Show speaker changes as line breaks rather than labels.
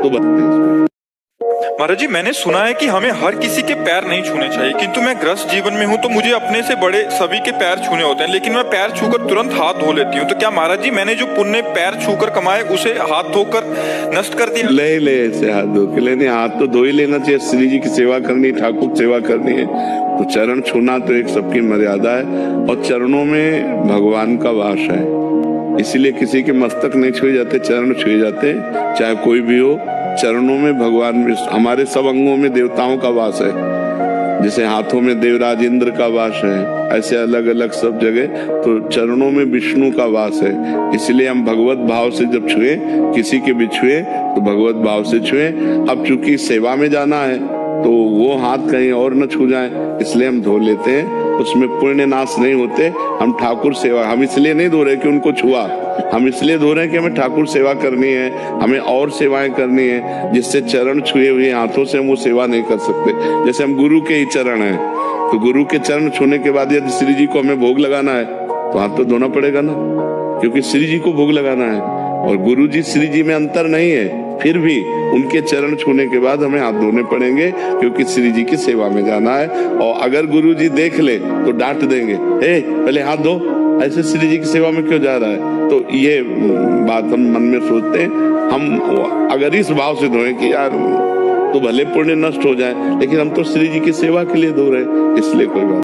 तो बनते हैं।
महाराज जी, मैंने सुना है कि हमें हर किसी के पैर नहीं छूने चाहिए, किंतु मैं गृहस्थ जीवन में हूँ तो मुझे अपने से बड़े सभी के पैर छूने होते हैं, लेकिन मैं पैर छूकर तुरंत हाथ धो लेती हूँ। तो क्या महाराज जी मैंने जो पुण्य पैर छूकर कमाए उसे हाथ धोकर नष्ट कर दिया?
ले ऐसे हाथ धो के लेने, हाथ तो धो ही लेना चाहिए। श्री जी की सेवा करनी, ठाकुर की सेवा करनी है तो चरण छूना तो एक सबकी मर्यादा है, और चरणों में भगवान का वास है, इसीलिए किसी के मस्तक नहीं छुए जाते, चरण छुए जाते, चाहे कोई भी हो। चरणों में भगवान, हमारे सब अंगों में देवताओं का वास है, जैसे हाथों में देवराज इंद्र का वास है, ऐसे अलग अलग सब जगह तो चरणों में विष्णु का वास है। इसलिए हम भगवत भाव से जब छुए, किसी के भी छुए तो भगवत भाव से छुए। अब चूंकि सेवा में जाना है तो वो हाथ कहीं और न छू जाए, इसलिए हम धो लेते हैं। उसमें पुण्य नाश नहीं होते। हम ठाकुर सेवा, हम इसलिए नहीं धो रहे कि उनको छुआ, हम इसलिए धो रहे हैं कि हमें ठाकुर सेवा करनी है, हमें और सेवाएं करनी है, जिससे चरण छुए हुए हाथों से हम वो सेवा नहीं कर सकते। जैसे हम गुरु के ही चरण हैं, तो गुरु के चरण छूने के बाद यदि श्री जी को हमें भोग लगाना है तो हाथ तो धोना पड़ेगा ना, क्योंकि श्री जी को भोग लगाना है। और गुरु जी श्री जी में अंतर नहीं है, फिर भी उनके चरण छूने के बाद हमें हाथ धोने पड़ेंगे, क्योंकि श्री जी की सेवा में जाना है। और अगर गुरु जी देख ले तो डांट देंगे, पहले हाथ धो, ऐसे श्री जी की सेवा में क्यों जा रहा है। तो ये बात हम मन में सोचते हैं। हम अगर इस भाव से धोए कि यार तो भले पुण्य नष्ट हो जाए, लेकिन हम तो श्री जी की सेवा के लिए धो रहे हैं, इसलिए कोई बात